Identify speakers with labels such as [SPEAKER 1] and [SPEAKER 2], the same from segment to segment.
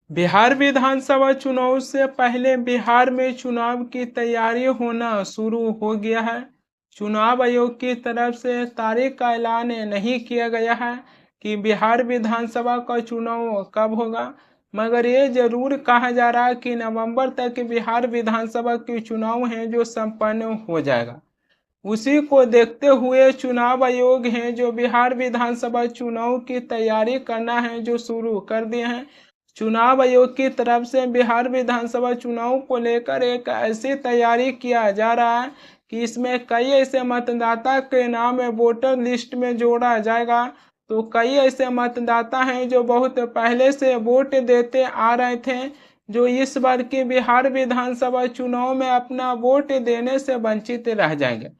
[SPEAKER 1] बिहार विधानसभा चुनाव से पहले बिहार में चुनाव की तैयारी होना शुरू हो गया है। चुनाव आयोग की तरफ से तारीख का ऐलान नहीं किया गया है कि बिहार विधानसभा का चुनाव कब होगा, मगर ये जरूर कहा जा रहा है कि नवंबर तक बिहार विधानसभा के चुनाव हैं जो संपन्न हो जाएगा। उसी को देखते हुए चुनाव आयोग हैं जो बिहार विधानसभा चुनाव की तैयारी करना है जो शुरू कर दिए हैं। चुनाव आयोग की तरफ से बिहार विधानसभा चुनाव को लेकर एक ऐसी तैयारी किया जा रहा है कि इसमें कई ऐसे मतदाता के नाम वोटर लिस्ट में जोड़ा जाएगा। तो कई ऐसे मतदाता हैं जो बहुत पहले से वोट देते आ रहे थे, जो इस बार के बिहार विधानसभा चुनाव में अपना वोट देने से वंचित रह जाएंगे।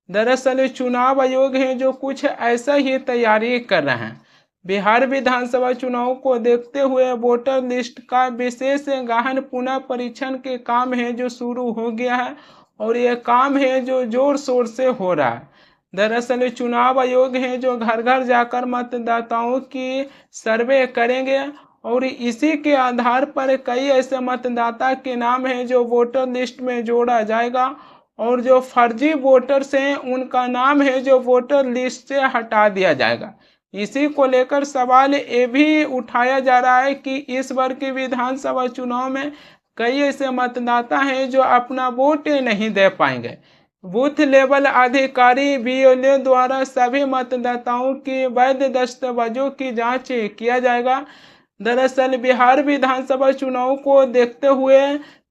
[SPEAKER 1] दरअसल चुनाव आयोग है जो कुछ ऐसा ही तैयारी कर रहे हैं। बिहार विधानसभा चुनाव को देखते हुए वोटर लिस्ट का विशेष गहन पुनः परीक्षण के काम है जो शुरू हो गया है, और यह काम है जो जोर शोर से हो रहा है। दरअसल चुनाव आयोग है जो घर घर जाकर मतदाताओं की सर्वे करेंगे, और इसी के आधार पर कई ऐसे मतदाता के नाम है जो वोटर लिस्ट में जोड़ा जाएगा, और जो फर्जी वोटर्स हैं उनका नाम है जो वोटर लिस्ट से हटा दिया जाएगा। इसी को लेकर सवाल ये भी उठाया जा रहा है कि इस बार के विधानसभा चुनाव में कई ऐसे मतदाता हैं जो अपना वोट नहीं दे पाएंगे। बूथ लेवल अधिकारी BLO द्वारा सभी मतदाताओं की वैध दस्तावेजों की जांच किया जाएगा। दरअसल बिहार विधानसभा चुनाव को देखते हुए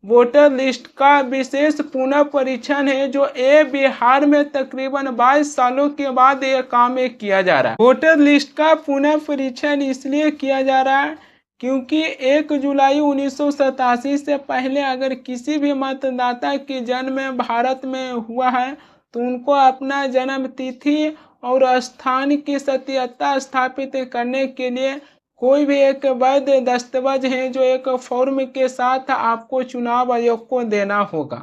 [SPEAKER 1] वोटर लिस्ट का विशेष पुनः परीक्षण है जो बिहार में तकरीबन 22 सालों के बाद यह काम किया जा रहा है। वोटर लिस्ट का पुनः परीक्षण इसलिए किया जा रहा है क्योंकि 1 जुलाई 1987 से पहले अगर किसी भी मतदाता की जन्म भारत में हुआ है तो उनको अपना जन्म तिथि और स्थान की सत्यता स्थापित करने के लिए कोई भी एक वैध दस्तावेज है जो एक फॉर्म के साथ आपको चुनाव आयोग को देना होगा।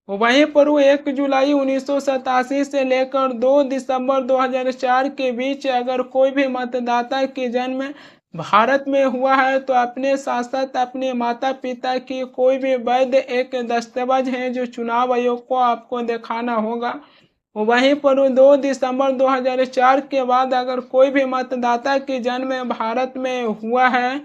[SPEAKER 1] वहीं पर वो 1 जुलाई 1987 से लेकर 2 दिसंबर 2004 के बीच अगर कोई भी मतदाता की जन्म भारत में हुआ है तो अपने साथ साथ अपने माता पिता की कोई भी वैध एक दस्तावेज है जो चुनाव आयोग को आपको दिखाना होगा। वहीं पर 2 दिसंबर 2004 के बाद अगर कोई भी मतदाता की जन्म भारत में हुआ है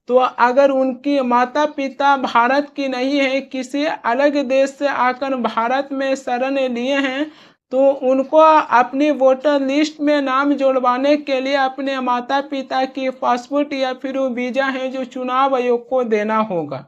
[SPEAKER 1] तो अगर उनकी माता पिता भारत की नहीं है, किसी अलग देश से आकर भारत में शरण लिए हैं, तो उनको अपनी वोटर लिस्ट में नाम जोड़वाने के लिए अपने माता पिता की पासपोर्ट या फिर वीज़ा है जो चुनाव आयोग को देना होगा।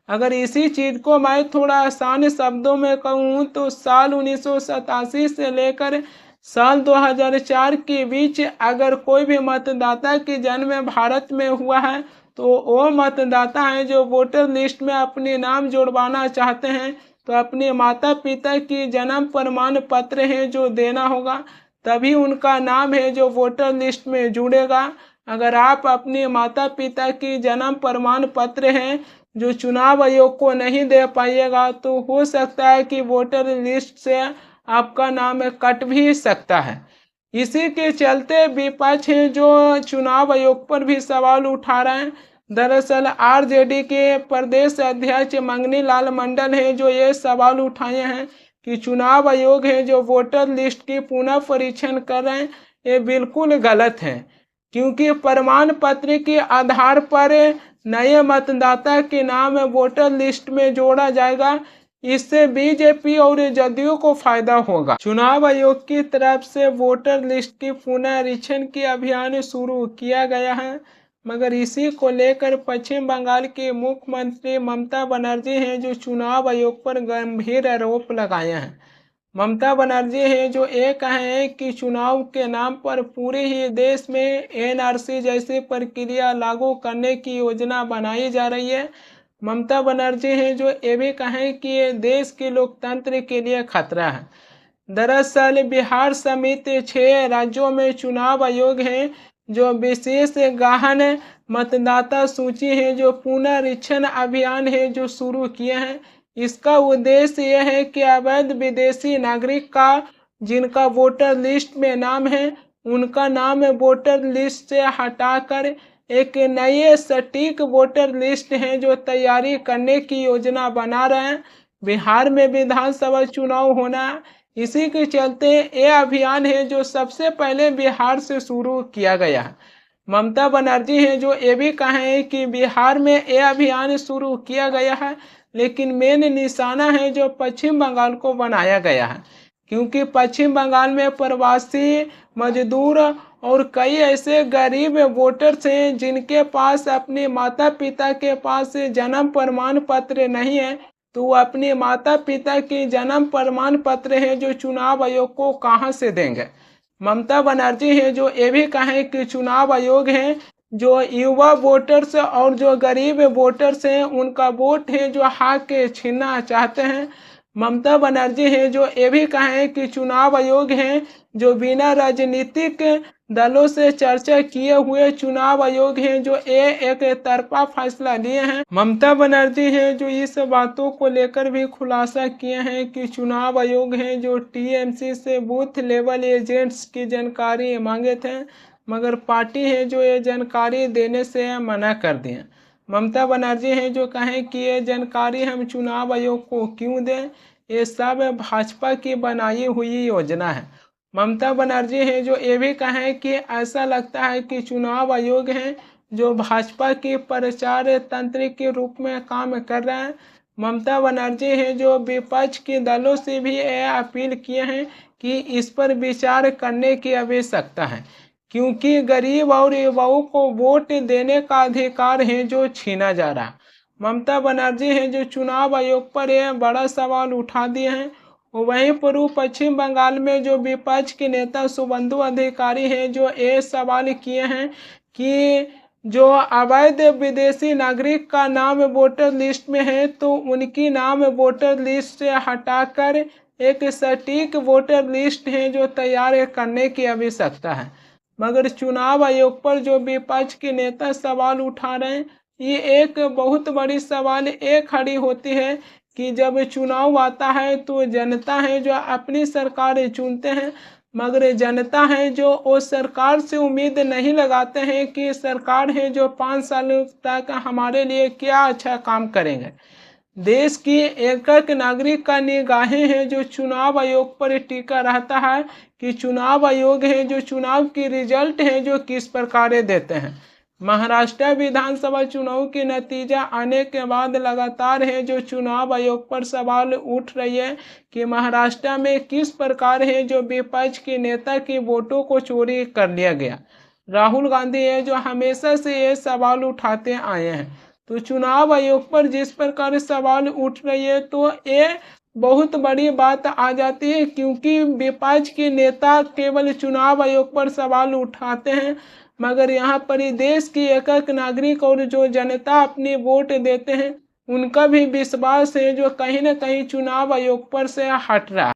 [SPEAKER 1] अगर इसी चीज़ को मैं थोड़ा आसान शब्दों में कहूँ तो साल 1987 से लेकर साल 2004 के बीच अगर कोई भी मतदाता की जन्म भारत में हुआ है तो वो मतदाता हैं जो वोटर लिस्ट में अपने नाम जोड़वाना चाहते हैं तो अपने माता पिता की जन्म प्रमाण पत्र है जो देना होगा, तभी उनका नाम है जो वोटर लिस्ट में जुड़ेगा। अगर आप अपने माता पिता की जन्म प्रमाण पत्र हैं जो चुनाव आयोग को नहीं दे पाइएगा तो हो सकता है कि वोटर लिस्ट से आपका नाम कट भी सकता है। इसी के चलते विपक्ष है जो चुनाव आयोग पर भी सवाल उठा रहे हैं। दरअसल RJD के प्रदेश अध्यक्ष मंगनी लाल मंडल है जो ये सवाल उठाए हैं कि चुनाव आयोग है जो वोटर लिस्ट की पुनः परीक्षण कर रहे हैं, ये बिल्कुल गलत है, क्योंकि प्रमाण पत्र के आधार पर नए मतदाता के नाम वोटर लिस्ट में जोड़ा जाएगा। इससे BJP और जदयू को फायदा होगा। चुनाव आयोग की तरफ से वोटर लिस्ट की पुनरीक्षण की अभियान शुरू किया गया है, मगर इसी को लेकर पश्चिम बंगाल के मुख्यमंत्री ममता बनर्जी हैं जो चुनाव आयोग पर गंभीर आरोप लगाए हैं। ममता बनर्जी हैं जो ये कहें कि चुनाव के नाम पर पूरे ही देश में NRC जैसी प्रक्रिया लागू करने की योजना बनाई जा रही है। ममता बनर्जी हैं जो ये भी कहें कि ये देश के लोकतंत्र के लिए खतरा है। दरअसल बिहार समेत 6 राज्यों में चुनाव आयोग है जो विशेष गहन मतदाता सूची है जो पुनरीक्षण अभियान है जो शुरू किए हैं। इसका उद्देश्य यह है कि अवैध विदेशी नागरिक का जिनका वोटर लिस्ट में नाम है उनका नाम वोटर लिस्ट से हटाकर एक नई सटीक वोटर लिस्ट है जो तैयारी करने की योजना बना रहे हैं। बिहार में विधानसभा चुनाव होना, इसी के चलते ये अभियान है जो सबसे पहले बिहार से शुरू किया गया है। ममता बनर्जी है जो ये भी कहे कि बिहार में ये अभियान शुरू किया गया है, लेकिन मेन निशाना है जो पश्चिम बंगाल को बनाया गया है, क्योंकि पश्चिम बंगाल में प्रवासी मजदूर और कई ऐसे गरीब वोटर्स हैं जिनके पास अपने माता पिता के पास जन्म प्रमाण पत्र नहीं है, तो वो अपने माता पिता के जन्म प्रमाण पत्र है जो चुनाव आयोग को कहाँ से देंगे। ममता बनर्जी है जो ये भी कहें कि चुनाव आयोग है जो युवा वोटर्स और जो गरीब वोटर्स हैं उनका वोट है जो हाथ के छीनना चाहते हैं। ममता बनर्जी है जो ये भी कहें कि चुनाव आयोग है जो बिना राजनीतिक दलों से चर्चा किए हुए चुनाव आयोग है जो एक तरफा फैसला लिए हैं। ममता बनर्जी है जो इस बातों को लेकर भी खुलासा किए हैं कि चुनाव आयोग है जो टीएमसी से बूथ लेवल एजेंट्स की जानकारी मांगे थे, मगर पार्टी है जो ये जानकारी देने से मना कर दिए। ममता बनर्जी है जो कहें कि ये जानकारी हम चुनाव आयोग को क्यों दें, ये सब भाजपा की बनाई हुई योजना है। ममता बनर्जी है जो ये भी कहें कि ऐसा लगता है कि चुनाव आयोग है जो भाजपा की प्रचार तंत्र के रूप में काम कर रहा है। ममता बनर्जी है जो विपक्ष के दलों से भी यह अपील किए हैं कि इस पर विचार करने की आवश्यकता है, क्योंकि गरीब और युवाओं को वोट देने का अधिकार है जो छीना जा रहा। ममता बनर्जी है जो चुनाव आयोग पर यह बड़ा सवाल उठा दिए हैं। वहीं पूर्व पश्चिम बंगाल में जो विपक्ष के नेता शुभेंदु अधिकारी हैं जो ये सवाल किए हैं कि जो अवैध विदेशी नागरिक का नाम वोटर लिस्ट में है तो उनकी नाम वोटर लिस्ट से हटाकर एक सटीक वोटर लिस्ट है जो तैयार करने की आवश्यकता है। मगर चुनाव आयोग पर जो विपक्ष के नेता सवाल उठा रहे हैं, ये एक बहुत बड़ी सवाल ये खड़ी होती है कि जब चुनाव आता है तो जनता है जो अपनी सरकार चुनते हैं, मगर जनता है जो उस सरकार से उम्मीद नहीं लगाते हैं कि सरकार है जो 5 साल तक हमारे लिए क्या अच्छा काम करेंगे। देश की एक एक नागरिक का निगाहें हैं जो चुनाव आयोग पर टिका रहता है कि चुनाव आयोग है जो चुनाव की रिजल्ट है जो किस प्रकार देते हैं। महाराष्ट्र विधानसभा चुनाव के नतीजा आने के बाद लगातार है जो चुनाव आयोग पर सवाल उठ रही है कि महाराष्ट्र में किस प्रकार है जो विपक्ष के नेता के वोटों को चोरी कर लिया गया। राहुल गांधी है जो हमेशा से ये सवाल उठाते आए हैं, तो चुनाव आयोग पर जिस प्रकार सवाल उठ रही है तो ये बहुत बड़ी बात आ जाती है, क्योंकि विपक्ष के नेता केवल चुनाव आयोग पर सवाल उठाते हैं, मगर यहाँ पर देश की एक एक नागरिक और जो जनता अपनी वोट देते हैं उनका भी विश्वास है जो कहीं ना कहीं चुनाव आयोग पर से हट रहा है।